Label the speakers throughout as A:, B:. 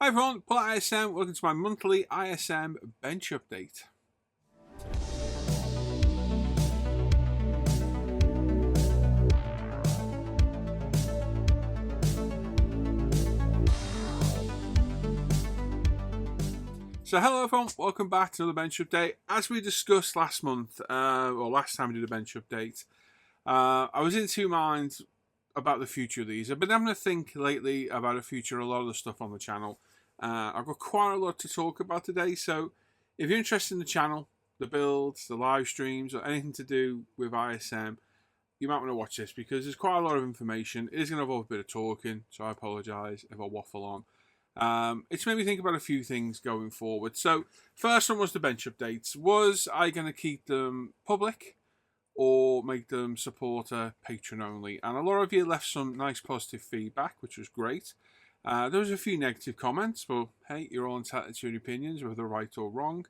A: Hi everyone, Paul at ISM. Welcome to my monthly ISM bench update. So hello everyone, welcome back to another bench update. As we discussed last month, or last time we did a bench update, I was in two minds about the future of these. I've been having to think lately about the future of a lot of the stuff on the channel. I've got quite a lot to talk about today, so if you're interested in the channel, the builds, the live streams, or anything to do with ISM, you might want to watch this because there's quite a lot of information. It is going to involve a bit of talking, so I apologise if I waffle on. It's made me think about a few things going forward. So, first one was the bench updates. Was I going to keep them public or make them supporter patron only? And a lot of you left some nice positive feedback, which was great. There was a few negative comments, but hey, you're all entitled to your opinions, whether right or wrong.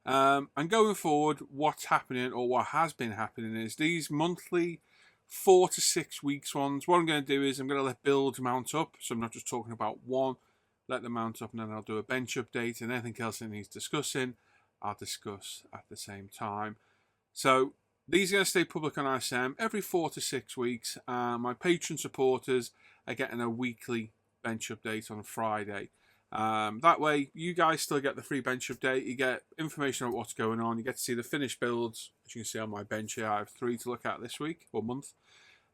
A: And going forward, what's happening or what has been happening is these monthly 4 to 6 weeks ones. What I'm going to do is I'm going to let builds mount up, so I'm not just talking about one. Let them mount up, and then I'll do a bench update, and anything else that needs discussing, I'll discuss at the same time. So these are going to stay public on ISM every 4 to 6 weeks. My patron supporters are getting a weekly bench update on Friday. That way, you guys still get the free bench update. You get information on what's going on. You get to see the finished builds. As you can see on my bench here, I have 3 to look at this week or month.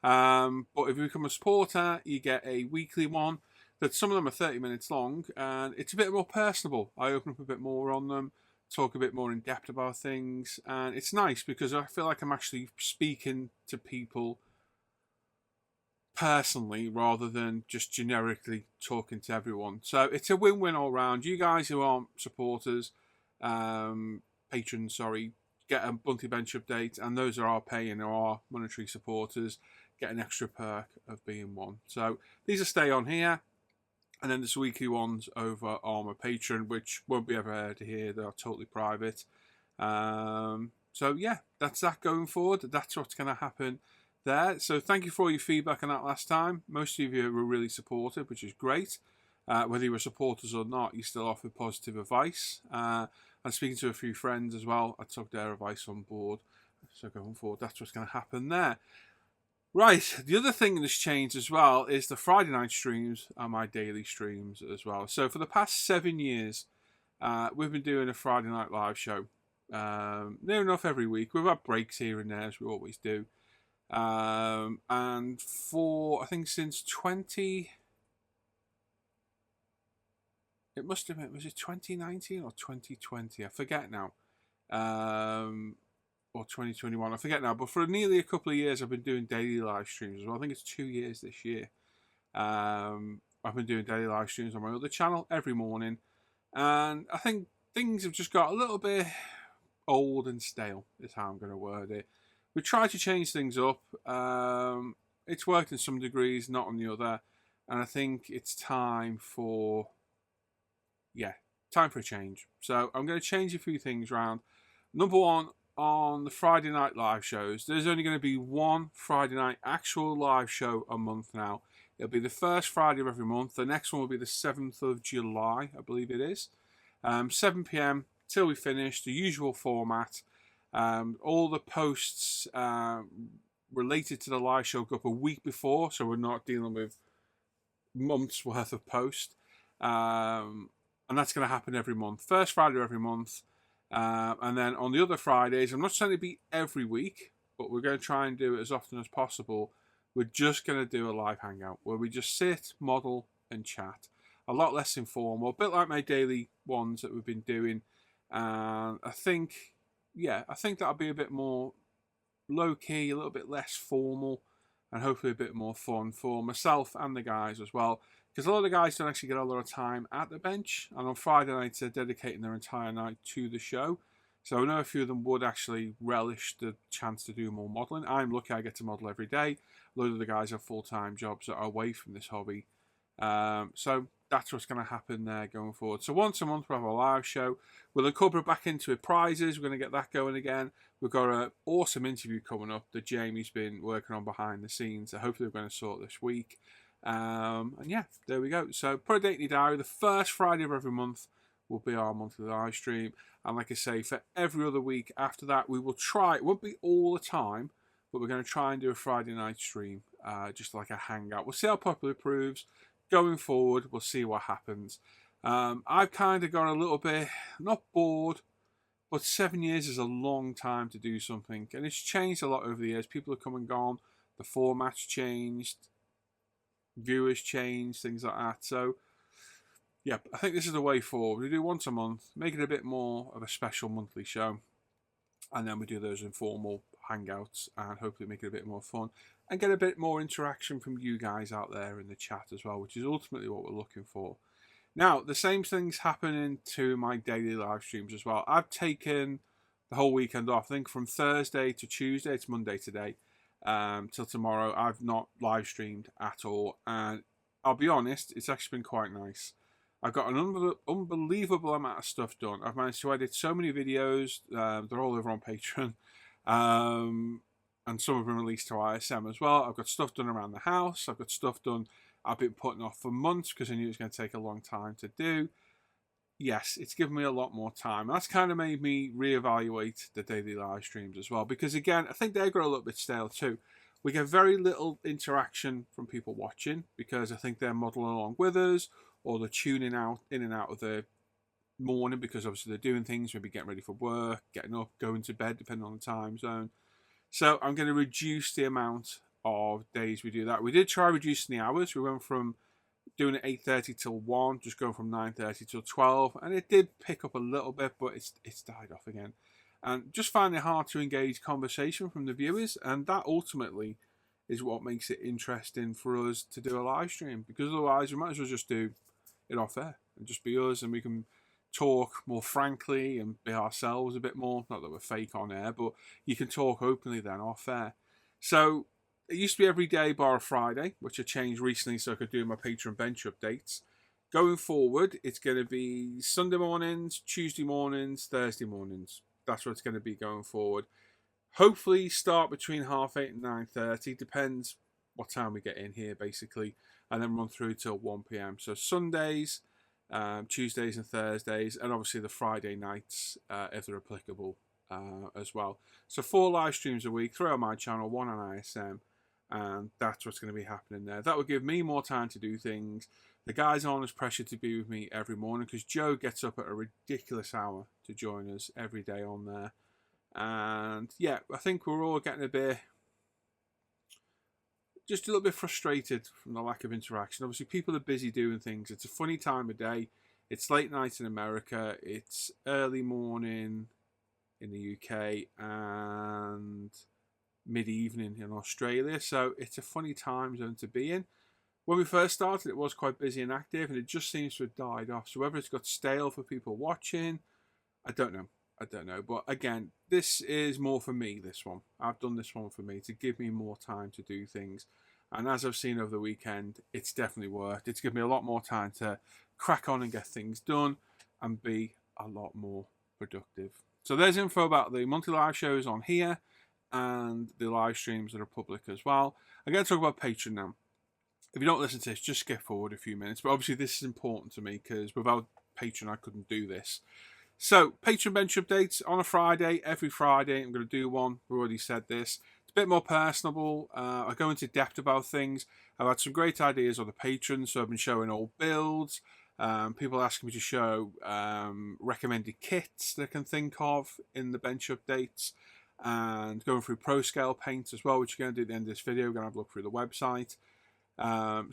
A: But if you become a supporter, you get a weekly one. That some of them are 30 minutes long, and it's a bit more personable. I open up a bit more on them, talk a bit more in depth about things, and it's nice because I feel like I'm actually speaking to people personally rather than just generically talking to everyone. So it's a win-win all round. You guys who aren't supporters, patrons, sorry, get a monthly bench update, and those are our paying or our monetary supporters get an extra perk of being one. So these will stay on here. And then there's weekly ones over on my Patreon, which won't be ever aired here. They are totally private. So yeah, that's that going forward. That's what's going to happen there. So thank you for all your feedback on that last time. Most of you were really supportive, which is great. Whether you were supporters or not, you still offered positive advice. And speaking to a few friends as well, I took their advice on board. So going forward, that's what's going to happen there. Right, the other thing that's changed as well is the Friday night streams are my daily streams as well. So for the past 7 years, we've been doing a Friday night live show. Near enough every week. We've had breaks here and there, as we always do. And for, I think since 20... It must have been, was it 2019 or 2020? I forget now. Or 2021, I forget now, but for nearly a couple of years I've been doing daily live streams as well. I think it's 2 years this year. I've been doing daily live streams on my other channel every morning, and I think things have just got a little bit old and stale, is how I'm going to word it. We try to change things up. It's worked in some degrees, not on the other, and I think it's time for a change. So I'm going to change a few things around. Number one, on the Friday night live shows, there's only going to be one Friday night actual live show a month now. It'll be the first Friday of every month. The next one will be the 7th of July, I believe it is. 7 p.m. till we finish, the usual format. All the posts related to the live show go up a week before, so we're not dealing with months worth of post. And that's going to happen every month. First Friday of every month. And then on the other Fridays, I'm not saying it'll be every week, but we're going to try and do it as often as possible. We're just going to do a live hangout where we just sit, model, and chat. A lot less informal, a bit like my daily ones that we've been doing. And I think that'll be a bit more low-key, a little bit less formal, and hopefully a bit more fun for myself and the guys as well. Because a lot of the guys don't actually get a lot of time at the bench, and on Friday nights they're dedicating their entire night to the show. So I know a few of them would actually relish the chance to do more modelling. I'm lucky I get to model every day. A lot of the guys have full-time jobs that are away from this hobby. So that's what's going to happen there going forward. So once a month we'll have a live show. We'll incorporate back into it prizes. We're going to get that going again. We've got an awesome interview coming up that Jamie's been working on behind the scenes. So hopefully we're going to sort this week. And yeah, there we go. So put a date in your diary. The first Friday of every month will be our monthly live stream. And like I say, for every other week after that, we will try. It won't be all the time, but we're going to try and do a Friday night stream, just like a hangout. We'll see how popular it proves. Going forward, we'll see what happens. I've kind of got a little bit, not bored, but 7 years is a long time to do something. And it's changed a lot over the years. People have come and gone. The format's changed. Viewers changed, things like that. So, yeah, I think this is the way forward. We do once a month, make it a bit more of a special monthly show. And then we do those informal hangouts and hopefully make it a bit more fun and get a bit more interaction from you guys out there in the chat as well, which is ultimately what we're looking for. Now, the same thing's happening to my daily live streams as well. I've taken the whole weekend off. I think from Thursday to Tuesday, it's Monday today, till tomorrow, I've not live streamed at all. And I'll be honest, it's actually been quite nice. I've got an unbelievable amount of stuff done. I've managed to edit so many videos. They're all over on Patreon. And some of them released to ISM as well. I've got stuff done around the house. I've got stuff done I've been putting off for months because I knew it was going to take a long time to do. Yes, it's given me a lot more time. That's kind of made me reevaluate the daily live streams as well. Because again, I think they got a little bit stale too. We get very little interaction from people watching because I think they're modelling along with us, or they're tuning out in and out of the morning because obviously they're doing things, maybe getting ready for work, getting up, going to bed, depending on the time zone. So I'm going to reduce the amount of days we do that. We did try reducing the hours. We went from doing it 8:30 till 1, just going from 9:30 till 12, and it did pick up a little bit, but it's died off again. And just finding it hard to engage conversation from the viewers, and that ultimately is what makes it interesting for us to do a live stream, because otherwise we might as well just do it off air and just be us, and we can talk more frankly and be ourselves a bit more. Not that we're fake on air, but you can talk openly then off air. So it used to be every day bar a Friday, which I changed recently so I could do my Patreon bench updates. Going forward, it's going to be Sunday mornings, Tuesday mornings, Thursday mornings. That's what it's going to be going forward. Hopefully start between 8:30 and 9:30. Depends what time we get in here, basically. And then run through till 1 p.m. So Sundays, Tuesdays and Thursdays, and obviously the Friday nights, if they're applicable, as well. So 4 live streams a week, 3 on my channel, 1 on ISM. And that's what's going to be happening there. That will give me more time to do things. The guys aren't as pressured to be with me every morning because Joe gets up at a ridiculous hour to join us every day on there. And yeah, I think we're all getting just a little bit frustrated from the lack of interaction. Obviously, people are busy doing things. It's a funny time of day. It's late night in America. It's early morning in the UK. And mid-evening in Australia, so it's a funny time zone to be in. When we first started, it was quite busy and active, and it just seems to have died off. So whether it's got stale for people watching, I don't know. But again, this is more for me, this one. I've done this one for me to give me more time to do things. And as I've seen over the weekend, it's definitely worked. It's given me a lot more time to crack on and get things done and be a lot more productive. So there's info about the monthly live shows on here, and the live streams that are public as well. I'm going to talk about Patreon now. If you don't listen to this, just skip forward a few minutes. But obviously this is important to me because without Patreon I couldn't do this. So Patreon bench updates on a Friday. Every Friday I'm going to do one. We've already said this. It's a bit more personable. I go into depth about things. I've had some great ideas on the Patreon. So I've been showing old builds. People asking me to show recommended kits that I can think of in the bench updates. And going through Pro Scale Paint as well, which you're going to do at the end of this video. We're going to have a look through the website.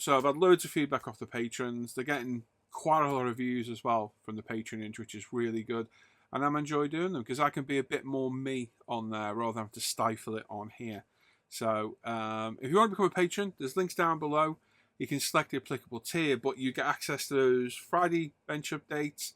A: So I've had loads of feedback off the patrons. They're getting quite a lot of views as well from the patronage, which is really good. And I'm enjoying doing them because I can be a bit more me on there rather than have to stifle it on here. So if you want to become a patron, there's links down below. You can select the applicable tier, but you get access to those Friday bench updates.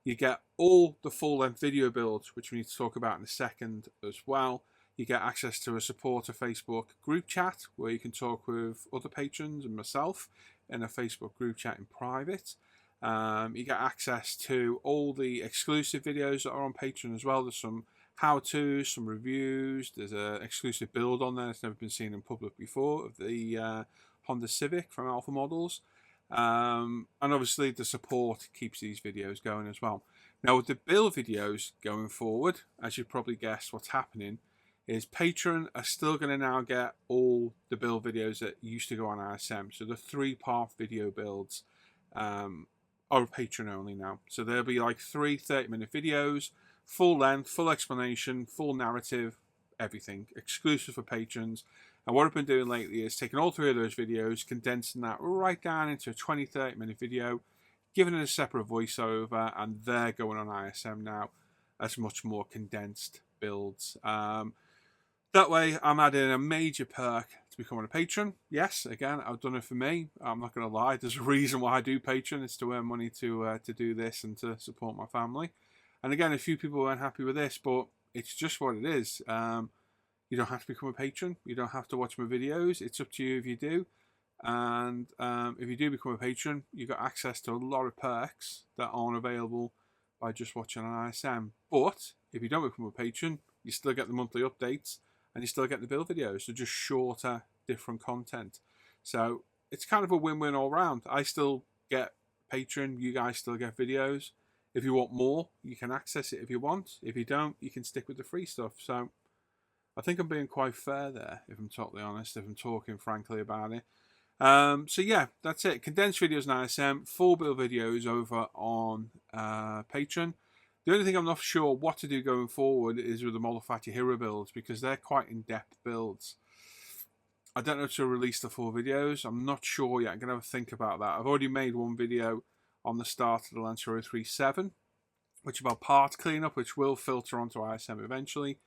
A: You get all the full-length video builds, which we need to talk about in a second as well. You get access to a supporter Facebook group chat where you can talk with other patrons and myself in a Facebook group chat in private. You get access to all the exclusive videos that are on Patreon as well. There's some how-tos, some reviews. There's an exclusive build on there that's never been seen in public before of the Honda Civic from Alpha Models. And obviously the support keeps these videos going as well. Now with the build videos going forward, as you probably guessed, what's happening is Patreon are still going to now get all the build videos that used to go on ISM. So the 3-part video builds are Patreon only now. So there'll be like 3 30-minute videos, full length, full explanation, full narrative, everything, exclusive for patrons. And what I've been doing lately is taking all 3 of those videos, condensing that right down into a 20-30-minute video, giving it a separate voiceover, and they're going on ISM now as much more condensed builds. That way, I'm adding a major perk to becoming a patron. Yes, again, I've done it for me. I'm not going to lie. There's a reason why I do Patreon. It's to earn money to do this and to support my family. And again, a few people weren't happy with this, but it's just what it is. You don't have to become a patron. You don't have to watch my videos. It's up to you if you do. And if you do become a patron, you've got access to a lot of perks that aren't available by just watching on ISM. But if you don't become a patron, you still get the monthly updates. And you still get the build videos, so just shorter, different content. So it's kind of a win-win all round. I still get Patreon, you guys still get videos. If you want more, you can access it if you want. If you don't, you can stick with the free stuff. So I think I'm being quite fair there, if I'm totally honest, if I'm talking frankly about it. So yeah, that's it. Condensed videos on ISM, full build videos over on Patreon. The only thing I'm not sure what to do going forward is with the Molofati Hero builds, because they're quite in-depth builds. I don't know if to release the full videos. I'm not sure yet. I'm going to have a think about that. I've already made one video on the start of the Lancer 037, which is about part cleanup, which will filter onto ISM eventually.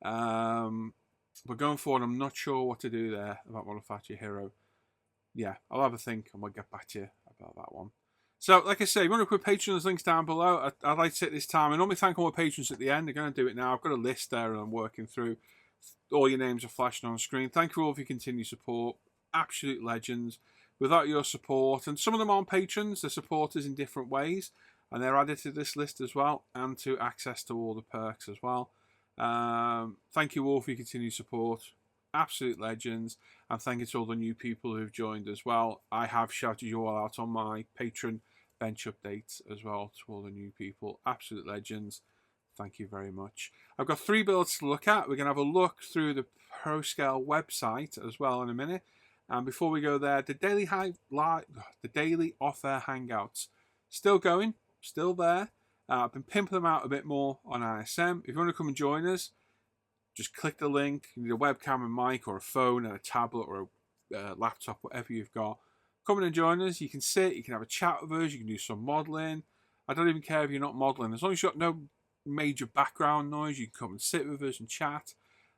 A: But going forward, I'm not sure what to do there about Molofati Hero. Yeah, I'll have a think and we'll get back to you about that one. So, like I say, if you want to put patrons, links down below. I'd like to take this time. I normally thank all my patrons at the end. I'm going to do it now. I've got a list there and I'm working through. All your names are flashing on the screen. Thank you all for your continued support. Absolute legends. Without your support, and some of them aren't patrons, they're supporters in different ways, and they're added to this list as well, and to access to all the perks as well. Thank you all for your continued support. Absolute legends. And thank you to all the new people who've joined as well. I have shouted you all out on my Patreon bench updates as well to all the new people. Absolute legends. Thank you very much. I've got 3 builds to look at. We're going to have a look through the ProScale website as well in a minute. And before we go there, the daily Off Air Hangouts still going, still there. I've been pimping them out a bit more on ISM. If you want to come and join us, just click the link. You need a webcam and mic, or a phone and a tablet, or a laptop, whatever you've got. Come in and join us. You can sit, you can have a chat with us, you can do some modelling. I don't even care if you're not modelling. As long as you've got no major background noise, you can come and sit with us and chat.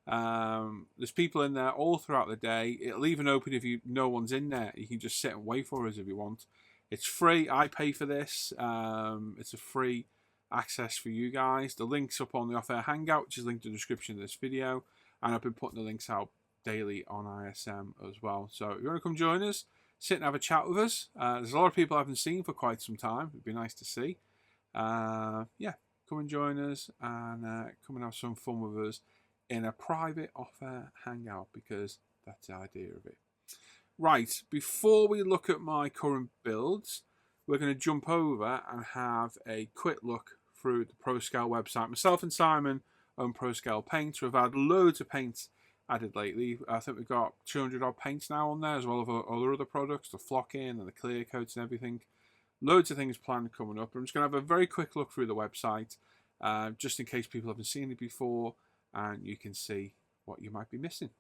A: There's people in there all throughout the day. It'll even open if no one's in there. You can just sit and wait for us if you want. It's free. I pay for this. It's a free access for you guys. The link's up on the Off Air Hangout, which is linked in the description of this video. And I've been putting the links out daily on ISM as well. So if you want to come join us, sit and have a chat with us. There's a lot of people I haven't seen for quite some time. It'd be nice to see. Yeah, come and join us and come and have some fun with us in a private Off Air Hangout, because that's the idea of it. Right, before we look at my current builds, we're going to jump over and have a quick look through the ProScale website. Myself and Simon own ProScale paints. We've had loads of paints added lately. I think we've got 200 odd paints now on there, as well as other products, the flocking and the clear coats and everything. Loads of things planned coming up. I'm just going to have a very quick look through the website, just in case people haven't seen it before, and you can see what you might be missing.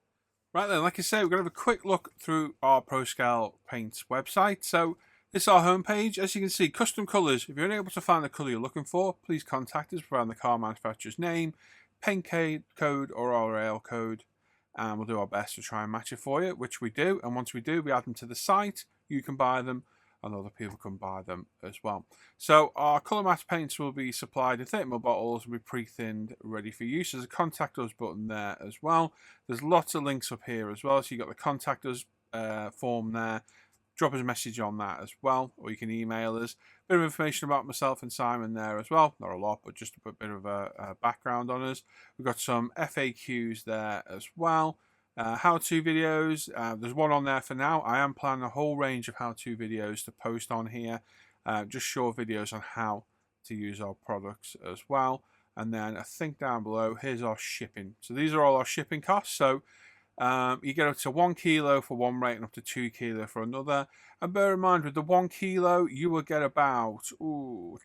A: Right then, like I say, we're going to have a quick look through our ProScale paints website. So this is our homepage. As you can see, custom colours. If you're unable to find the colour you're looking for, please contact us, providing the car manufacturer's name, paint code or RAL code, and we'll do our best to try and match it for you, which we do. And once we do, we add them to the site. You can buy them, and other people can buy them as well. So our colour match paints will be supplied in 30ml bottles and be pre-thinned, ready for use. There's a contact us button there as well. There's lots of links up here as well. So you've got the contact us form there. Drop us a message on that as well, or you can email us. A bit of information about myself and Simon there as well. Not a lot, but just to put a bit of a background on us. We've got some FAQs there as well. how-to videos. There's one on there for now. I am planning a whole range of how-to videos to post on here. Just short videos on how to use our products as well. And then I think down below, here's our shipping. So these are all our shipping costs. So you get up to 1 kilo for one rate and up to 2 kilo for another. And bear in mind, with the 1 kilo, you will get about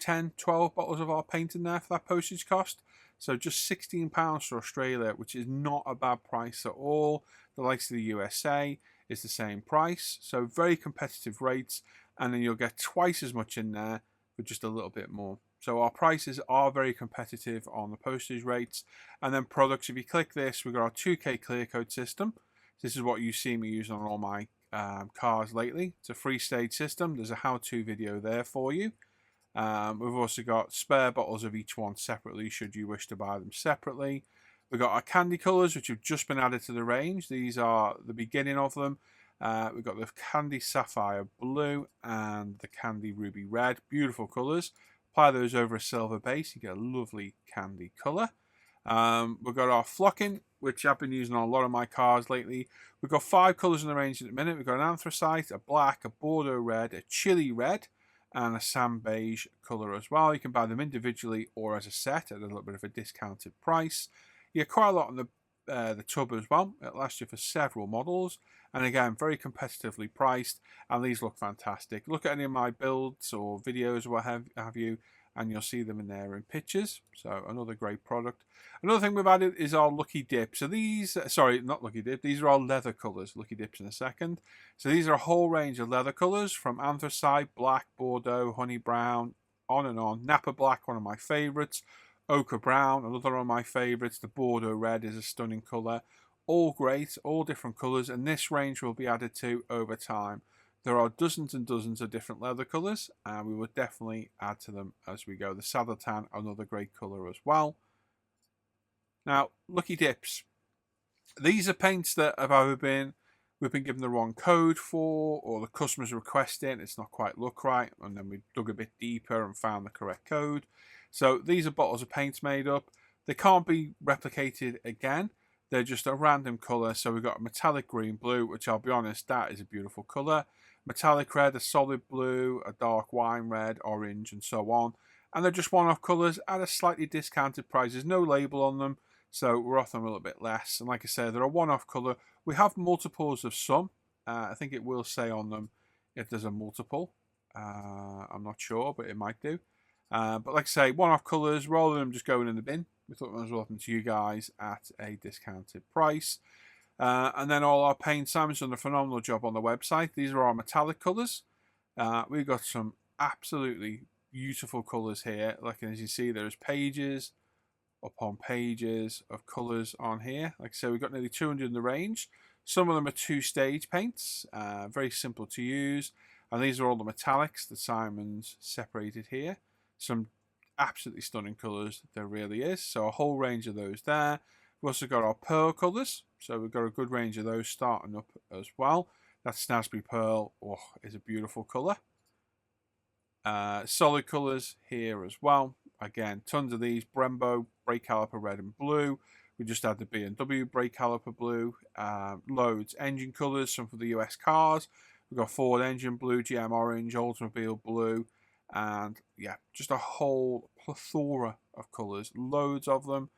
A: 10, 12 bottles of our paint in there for that postage cost. So just £16 for Australia, which is not a bad price at all. The likes of the USA is the same price. So very competitive rates. And then you'll get twice as much in there for just a little bit more. So our prices are very competitive on the postage rates. And then products, if you click this, we've got our 2K clear code system. This is what you see me using on all my cars lately. It's a 3-stage system. There's a how-to video there for you. We've also got spare bottles of each one separately should you wish to buy them separately. We've got our candy colours, which have just been added to the range. These are the beginning of them. We've got the candy sapphire blue and the candy ruby red. Beautiful colours. Apply those over a silver base, you get a lovely candy colour. We've got our flocking, which I've been using on a lot of my cars lately. We've got 5 colours in the range at the minute. We've got an anthracite, a black, a bordeaux red, a chili red, and a sand beige colour as well. You can buy them individually or as a set at a little bit of a discounted price. You get quite a lot on the tub as well. It lasts you for several models. And again, very competitively priced. And these look fantastic. Look at any of my builds or videos or what have you, and you'll see them in there in pictures. So another great product. Another thing we've added is our Lucky Dip. So these, sorry, not Lucky Dip. These are our leather colours. Lucky Dip's in a second. So these are a whole range of leather colours from anthracite, black, bordeaux, honey brown, on and on. Napa black, one of my favourites. Ochre brown, another one of my favourites. The bordeaux red is a stunning colour. All great, all different colours, and this range will be added to over time. There are dozens and dozens of different leather colours, and we will definitely add to them as we go. The saddle tan, another great colour as well. Now, Lucky Dips. These are paints that have either we've been given the wrong code for, or the customer's requesting, it's not quite look right, and then we dug a bit deeper and found the correct code. So these are bottles of paints made up. They can't be replicated again. They're just a random colour. So we've got a metallic green blue, which I'll be honest, that is a beautiful colour. Metallic red, a solid blue, a dark wine red, orange, and so on. And they're just one-off colours at a slightly discounted price. There's no label on them, so we're offering them a little bit less. And like I said, they're a one-off colour. We have multiples of some. I think it will say on them if there's a multiple. I'm not sure, but it might do. But like I say, one-off colours, rather than just going in the bin, we thought we might as well offer them to you guys at a discounted price. And then all our paint, Simon's done a phenomenal job on the website. These are our metallic colours. We've got some absolutely beautiful colours here. Like as you see, there's pages upon pages of colours on here. Like I said, we've got nearly 200 in the range. Some of them are 2-stage paints, very simple to use. And these are all the metallics that Simon's separated here. Some absolutely stunning colours, there really is. So a whole range of those there. We've also got our pearl colours. So we've got a good range of those starting up as well. That Snazby Pearl is a beautiful colour. Solid colours here as well. Again, tons of these. Brembo, brake caliper red and blue. We just had the B&W brake caliper blue. Loads. Engine colours, some for the US cars. We've got Ford engine blue, GM orange, Oldsmobile blue. And yeah, just a whole plethora of colours. Loads of them.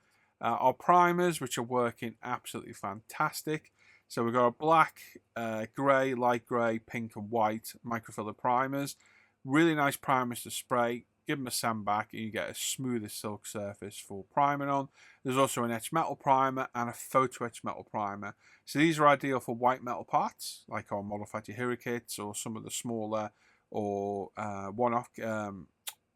A: Our primers, which are working absolutely fantastic. So we've got a black, grey, light grey, pink and white microfiller primers. Really nice primers to spray. Give them a sand back and you get a smooth as silk surface for priming on. There's also an etched metal primer and a photo etched metal primer. So these are ideal for white metal parts, like our modified Hero kits or some of the smaller or one-off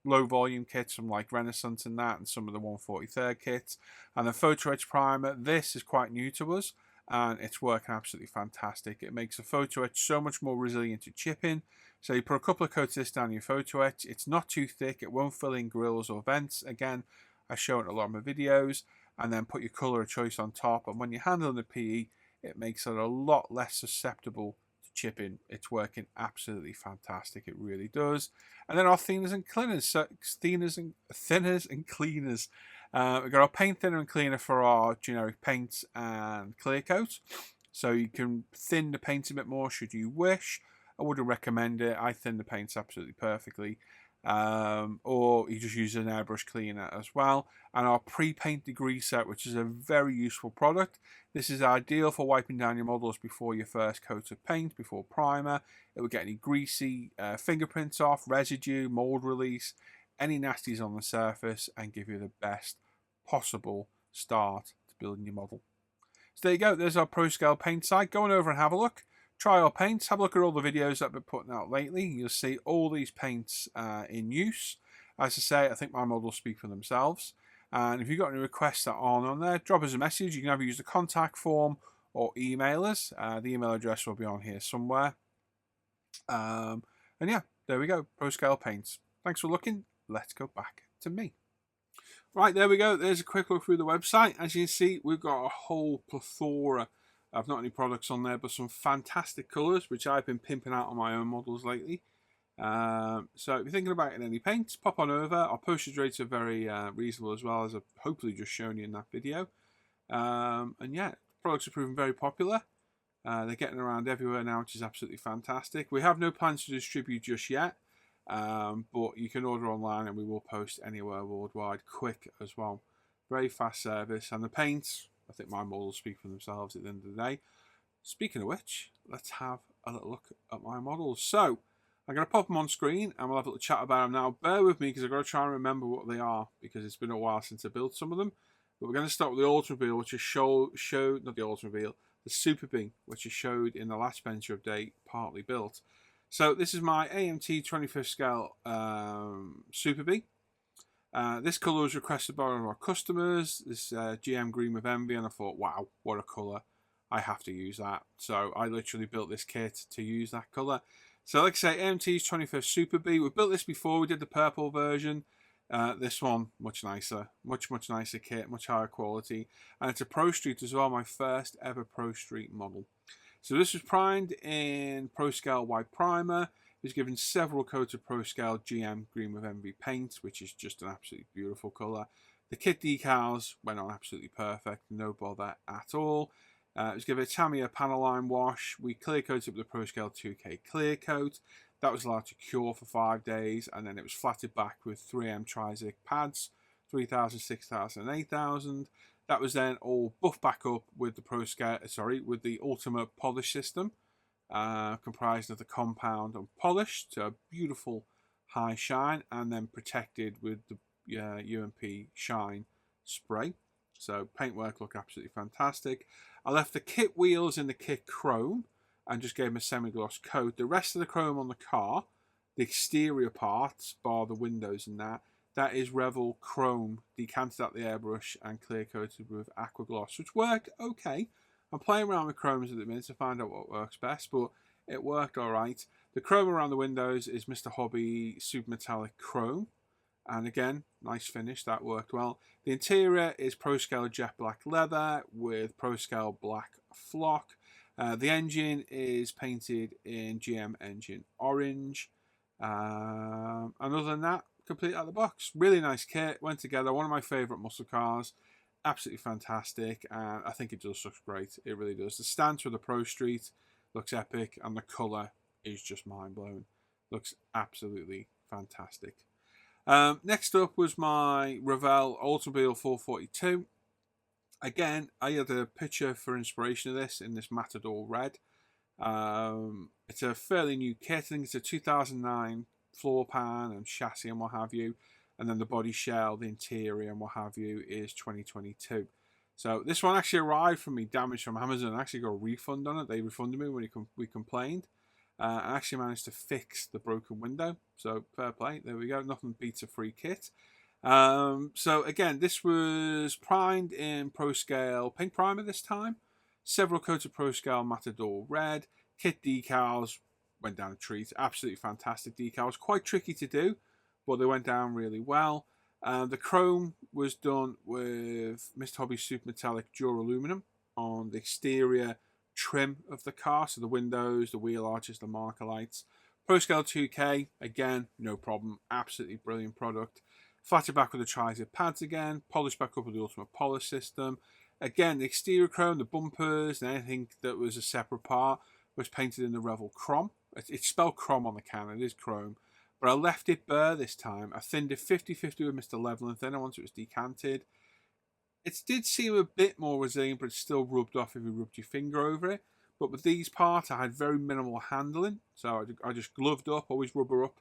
A: low volume kits from like Renaissance and that, and some of the 143rd kits. And the photo etch primer, this is quite new to us and it's working absolutely fantastic. It makes the photo etch so much more resilient to chipping. So you put a couple of coats of this down your photo etch. It's not too thick, it won't fill in grills or vents. Again, I show it in a lot of my videos. And then put your colour of choice on top, and when you're handling the PE, it makes it a lot less susceptible chipping. It's working absolutely fantastic, it really does. And then our thinners and cleaners. So thinners and cleaners. We've got our paint thinner and cleaner for our generic paints and clear coat. so you can thin the paint a bit more should you wish. I wouldn't recommend it. I thin the paints absolutely perfectly. Or you just use an airbrush cleaner as well. And our pre-paint degreaser, which is a very useful product. This is ideal for wiping down your models before your first coat of paint, before primer. It will get any greasy fingerprints off, residue, mold release, any nasties on the surface, and give you the best possible start to building your model. So there you go, there's our ProScale paint site. Go on over and have a look. Try our paints, have a look at all the videos that I've been putting out lately. You'll see all these paints in use. As I say, I think my models speak for themselves. And if you've got any requests that aren't on there, drop us a message. You can either use the contact form or email us. The email address will be on here somewhere. And yeah, there we go, ProScale paints. Thanks for looking. Let's go back to me. Right, there we go. There's a quick look through the website. As you can see, we've got a whole plethora of not only products on there, but some fantastic colours, which I've been pimping out on my own models lately. So if you're thinking about getting any paints, pop on over. Our postage rates are very reasonable as well, as I've hopefully just shown you in that video. And yeah, products are proving very popular. They're getting around everywhere now, which is absolutely fantastic. We have no plans to distribute just yet, but you can order online and we will post anywhere worldwide, quick as well. Very fast service. And the paints, I think my models speak for themselves at the end of the day. Speaking of which, let's have a little look at my models. So, I'm going to pop them on screen and we'll have a little chat about them now. Bear with me because I've got to try and remember what they are because it's been a while since I built some of them. But we're going to start with the Automobile, which is showed, not the Automobile, the Super Bee, which is showed in the last Venture update, partly built. So this is my AMT 25th scale Super Bee. This colour was requested by one of our customers, this GM Green with Envy, and I thought, wow, what a colour. I have to use that. So I literally built this kit to use that colour. So like I say, AMT's 25th Super Bee. We built this before, we did the purple version. This one, much nicer, much nicer kit, much higher quality. And it's a Pro Street as well, my first ever Pro Street model. So this was primed in ProScale White Primer. It was given several coats of ProScale GM Green with Envy paint, which is just an absolutely beautiful colour. The kit decals went on absolutely perfect, no bother at all. It was given a Tamiya panel line wash. We clear coated with the ProScale 2K clear coat. That was allowed to cure for 5 days, and then it was flatted back with 3M Trizic pads, 3000, 6000, and 8000. That was then all buffed back up with the ProScale, with the Ultimate Polish system, comprised of the compound and polished to a beautiful high shine, and then protected with the UMP shine spray. So paintwork looked absolutely fantastic. I left the kit wheels in the kit chrome and just gave them a semi-gloss coat. The rest of the chrome on the car, the exterior parts, bar the windows and that is Revel chrome, decanted out the airbrush and clear coated with aqua gloss, which worked okay. I'm playing around with chromes at the minute to find out what works best, but it worked alright. The chrome around the windows is Mr. Hobby Super Metallic Chrome. And again, nice finish, that worked well. The interior is ProScale Jet Black Leather with ProScale Black Flock. The engine is painted in GM Engine Orange. And other than that, complete out of the box. Really nice kit, went together. One of my favourite muscle cars. Absolutely fantastic, and I think it just looks great. It really does. The stance with the Pro Street looks epic, and the colour is just mind-blowing. Looks absolutely fantastic. Next up was my Revell Automobile 442. Again, I had a picture for inspiration of this in this Matador Red. It's a fairly new kit. I think it's a 2009 floor pan and chassis and what have you. And then the body shell, the interior and what have you is 2022. So this one actually arrived from me damaged from Amazon. I actually got a refund on it. They refunded me when we complained. I actually managed to fix the broken window. So fair play. There we go. Nothing beats a free kit. So again, this was primed in ProScale paint primer this time. Several coats of ProScale Matador Red. Kit decals went down a treat. Absolutely fantastic decals. Quite tricky to do, but they went down really well. The chrome was done with Mr. Hobby Super Metallic Duraluminum on the exterior trim of the car, so the windows, the wheel arches, the marker lights. ProScale 2K, again, no problem. Absolutely brilliant product. Flatted back with the Trizic pads again. Polished back up with the Ultimate Polish system. Again, the exterior chrome, the bumpers, and anything that was a separate part was painted in the Revel Chrome. It's spelled Chrome on the can, it is chrome. But I left it bare this time. I thinned it 50-50 with Mr. Level and Thinner once it was decanted. It did seem a bit more resilient, but it still rubbed off if you rubbed your finger over it. But with these parts, I had very minimal handling. So I just gloved up, always rubber up,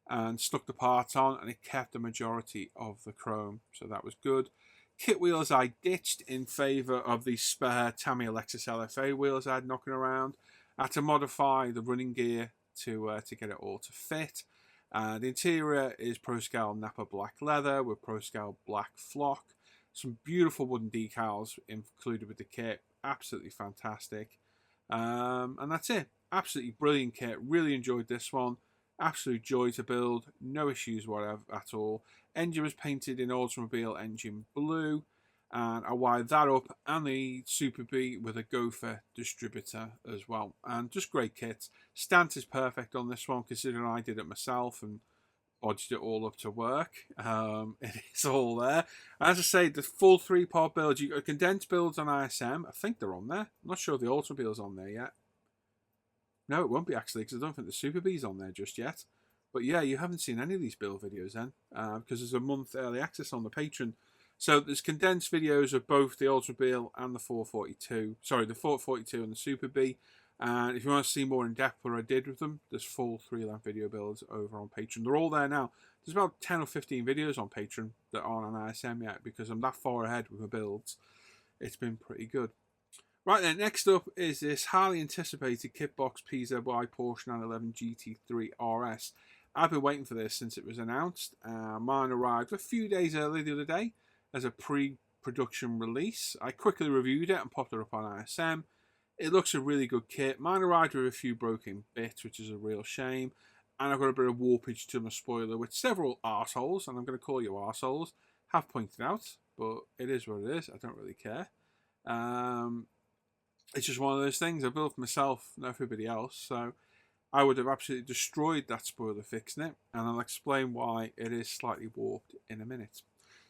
A: and stuck the parts on, and it kept the majority of the chrome. So that was good. Kit wheels I ditched in favour of the spare Tamiya Lexus LFA wheels I had knocking around. I had to modify the running gear to get it all to fit. The interior is ProScale Napa black leather with ProScale black flock. Some beautiful wooden decals included with the kit. Absolutely fantastic. And that's it. Absolutely brilliant kit. Really enjoyed this one. Absolute joy to build. No issues whatever at all. Engine was painted in automobile engine blue. And I wired that up and the Super B with a Gopher distributor as well. And just great kits. Stance is perfect on this one considering I did it myself and bodged it all up to work. It is all there. As I say, the full 3-part build, you got condensed builds on ISM. I think they're on there. I'm not sure the automobile's on there yet. No, it won't be actually because I don't think the Super B's on there just yet. But yeah, you haven't seen any of these build videos then because there's a month early access on the Patreon. So there's condensed videos of both the Ultra-Beal and the 442. Sorry, the 442 and the Super B. And if you want to see more in depth what I did with them, there's full 3-length video builds over on Patreon. They're all there now. There's about 10 or 15 videos on Patreon that aren't on ISM yet because I'm that far ahead with my builds. It's been pretty good. Right then, next up is this highly anticipated Kitbox PZY Porsche 911 GT3 RS. I've been waiting for this since it was announced. Mine arrived a few days early the other day as a pre-production release. I quickly reviewed it and popped it up on ISM. It looks a really good kit. Mine arrived with a few broken bits, which is a real shame. And I've got a bit of warpage to my spoiler, which several arseholes, and I'm going to call you arseholes, have pointed out. But it is what it is. I don't really care. It's just one of those things. I built for myself, not everybody else. So I would have absolutely destroyed that spoiler fixing it. And I'll explain why it is slightly warped in a minute.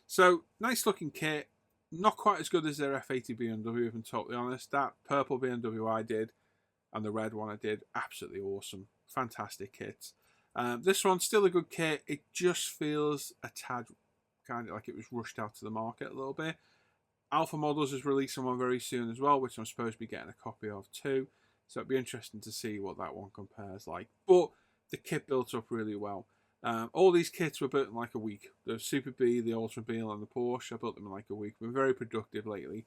A: So, nice looking kit. Not quite as good as their F80 BMW, if I'm totally honest. That purple BMW I did and the red one I did, absolutely awesome. Fantastic kits. This one's still a good kit. It just feels a tad kind of like it was rushed out to the market a little bit. Alpha Models is releasing one very soon as well, which I'm supposed to be getting a copy of too. So it'd be interesting to see what that one compares like. But the kit built up really well. All these kits were built in like a week. The Super B, the Ultra-Beal and the Porsche, I built them in like a week. Been very productive lately.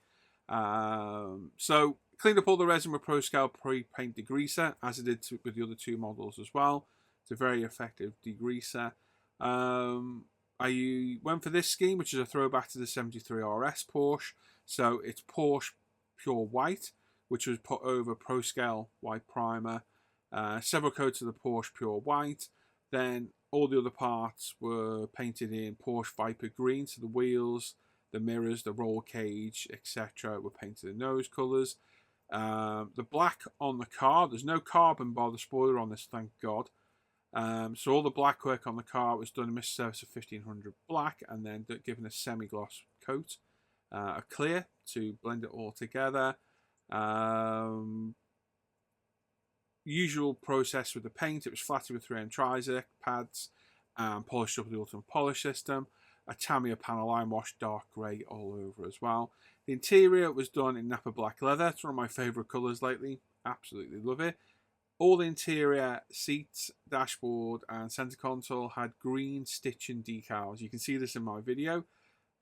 A: So cleaned up all the resin with ProScale pre-paint degreaser, as I did with the other two models as well. It's a very effective degreaser. I went for this scheme, which is a throwback to the 73 RS Porsche. So it's Porsche Pure White, which was put over ProScale White Primer. Several coats of the Porsche Pure White. Then all the other parts were painted in Porsche Viper Green. So the wheels, the mirrors, the roll cage, etc. were painted in those colours. The black on the car, there's no carbon bar the spoiler on this, thank God. So all the black work on the car was done in Mr. Service of 1500 black and then given a semi-gloss coat, a clear to blend it all together. Usual process with the paint, it was flattered with 3M Trizac pads and polished up with the Ultimate Polish system. A Tamiya panel line wash dark grey all over as well. The interior was done in Napa black leather. It's one of my favourite colours lately. Absolutely love it. All the interior seats, dashboard and centre console had green stitching decals. You can see this in my video.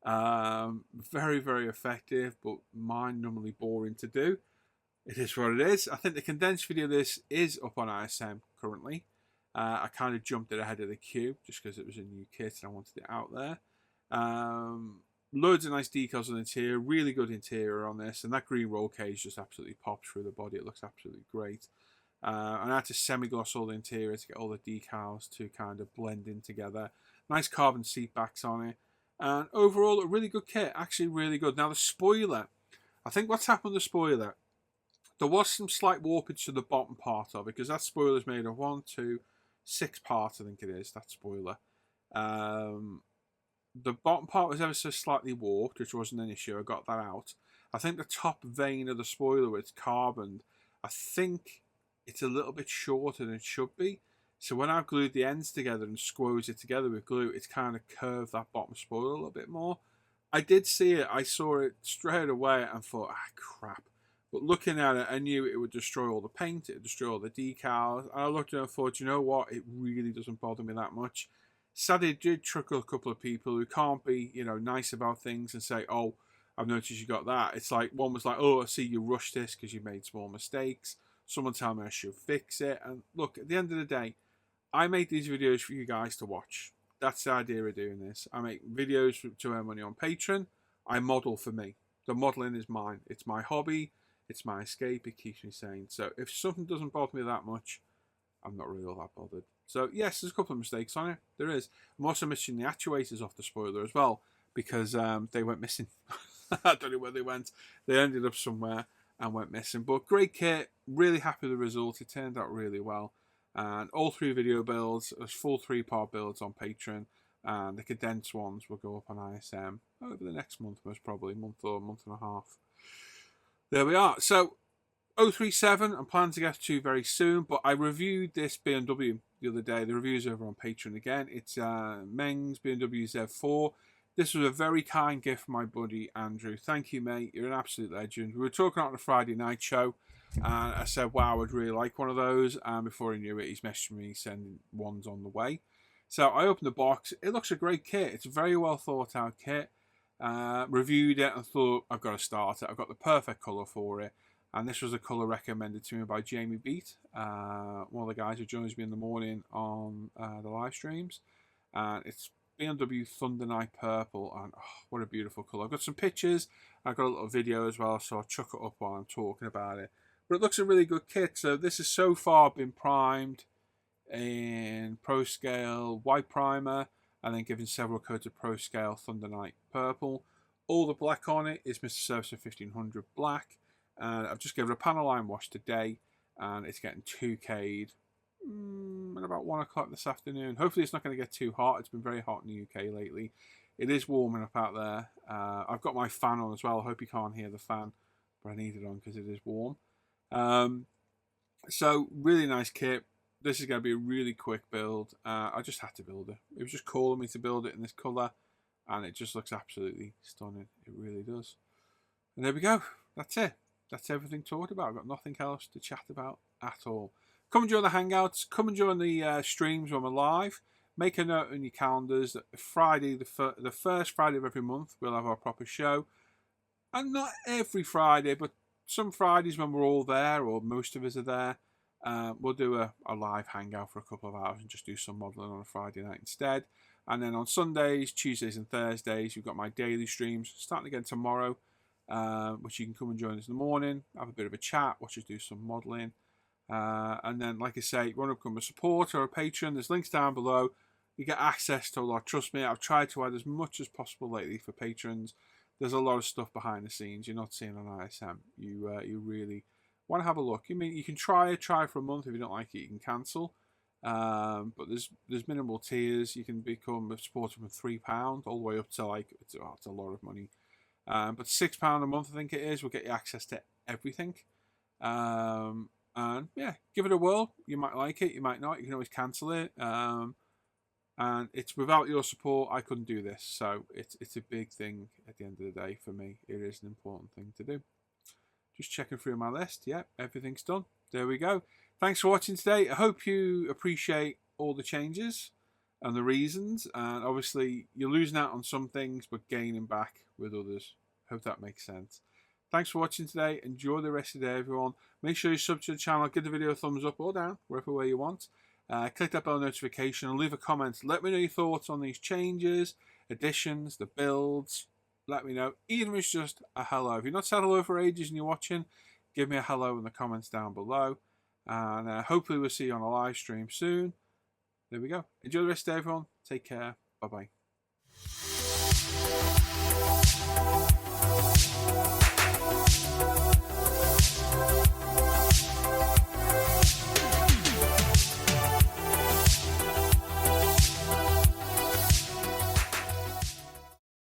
A: Very, very effective, but mind-numbingly boring to do. It is what it is. I think the condensed video of this is up on ISM currently. I kind of jumped it ahead of the queue just because it was a new kit and I wanted it out there. Loads of nice decals on the interior. Really good interior on this. And that green roll cage just absolutely pops through the body. It looks absolutely great. And I had to semi-gloss all the interior to get all the decals to kind of blend in together. Nice carbon seat backs on it. And overall, a really good kit. Actually, really good. Now, the spoiler. I think what's happened with the spoiler, there was some slight warpage to the bottom part of it because that spoiler is made of 1, 2, 6 parts, I think it is, that spoiler. The bottom part was ever so slightly warped, which wasn't an issue. I got that out. I think the top vein of the spoiler where it's carboned, I think it's a little bit shorter than it should be. So when I've glued the ends together and squoze it together with glue, it's kind of curved that bottom spoiler a little bit more. I did see it. I saw it straight away and thought, crap. But looking at it, I knew it would destroy all the paint, it would destroy all the decals. And I looked at it and thought, you know what? It really doesn't bother me that much. Sadly, it did trickle a couple of people who can't be, nice about things and say, oh, I've noticed you got that. It's like, one was like, oh, I see you rushed this because you made small mistakes. Someone tell me I should fix it. And look, at the end of the day, I make these videos for you guys to watch. That's the idea of doing this. I make videos to earn money on Patreon. I model for me. The modeling is mine. It's my hobby. It's my escape. It keeps me sane. So if something doesn't bother me that much, I'm not really all that bothered. So yes, there's a couple of mistakes on it. There is. I'm also missing the actuators off the spoiler as well because they went missing. I don't know where they went. They ended up somewhere and went missing. But great kit. Really happy with the result. It turned out really well. And all 3 video builds, there's full 3-part builds on Patreon, and the condensed ones will go up on ISM over the next month, most probably, month or month and a half. There we are. So 037, I'm planning to get to very soon, but I reviewed this BMW the other day. The review's over on Patreon again. It's Meng's BMW Z4. This was a very kind gift from my buddy Andrew. Thank you, mate. You're an absolute legend. We were talking on the Friday night show, and I said, wow, I'd really like one of those. And before he knew it, he's messaged me sending ones on the way. So I opened the box. It looks a great kit. It's a very well thought out kit. Reviewed it and thought, I've got to start it. I've got the perfect colour for it. And this was a colour recommended to me by Jamie Beat, one of the guys who joins me in the morning on the live streams. And it's BMW Thunder Night Purple, and what a beautiful colour. I've got some pictures, I've got a little video as well, so I'll chuck it up while I'm talking about it. But it looks a really good kit. So this has so far been primed in Pro Scale White Primer, and then given several coats of Pro Scale Thunder Night Purple. All the black on it is Mr. Servicer 1500 Black. And I've just given it a panel line wash today, and it's getting 2K'd at about 1 o'clock this afternoon. Hopefully it's not going to get too hot. It's been very hot in the UK lately. It is warming up out there. I've got my fan on as well. I hope you can't hear the fan, but I need it on because it is warm. So really nice kit. This is going to be a really quick build. I just had to build it. It was just calling me to build it in this colour, and it just looks absolutely stunning. It really does. And there we go. That's it. That's everything talked about. I've got nothing else to chat about at all. Come and join the Hangouts. Come and join the streams when we're live. Make a note on your calendars that Friday, the first Friday of every month, we'll have our proper show. And not every Friday, but some Fridays when we're all there, or most of us are there, we'll do a live hangout for a couple of hours and just do some modelling on a Friday night instead. And then on Sundays, Tuesdays and Thursdays, we've got my daily streams starting again tomorrow, which you can come and join us in the morning, have a bit of a chat, watch us do some modelling. And then, like I say, if you want to become a supporter or a patron, there's links down below. You get access to a lot. Trust me, I've tried to add as much as possible lately for patrons. There's a lot of stuff behind the scenes you're not seeing on ISM. You really want to have a look. You can try for a month. If you don't like it, you can cancel. But there's minimal tiers. You can become a supporter from £3 all the way up to it's a lot of money. But £6 a month, I think it is, will get you access to everything. And yeah, give it a whirl. You might like it, you might not. You can always cancel it. And it's without your support, I couldn't do this. So it's a big thing at the end of the day for me. It is an important thing to do. Just checking through my list. Yeah, everything's done. There we go. Thanks for watching today. I hope you appreciate all the changes and the reasons. And obviously, you're losing out on some things, but gaining back with others. Hope that makes sense. Thanks for watching today. Enjoy the rest of the day, everyone. Make sure you sub to the channel. Give the video a thumbs up or down, wherever way you want. Click that bell notification and leave a comment. Let me know your thoughts on these changes, additions, the builds. Let me know. Even if it's just a hello. If you've not said hello for ages and you're watching, give me a hello in the comments down below. And hopefully we'll see you on a live stream soon. There we go. Enjoy the rest of the day, everyone. Take care. Bye-bye.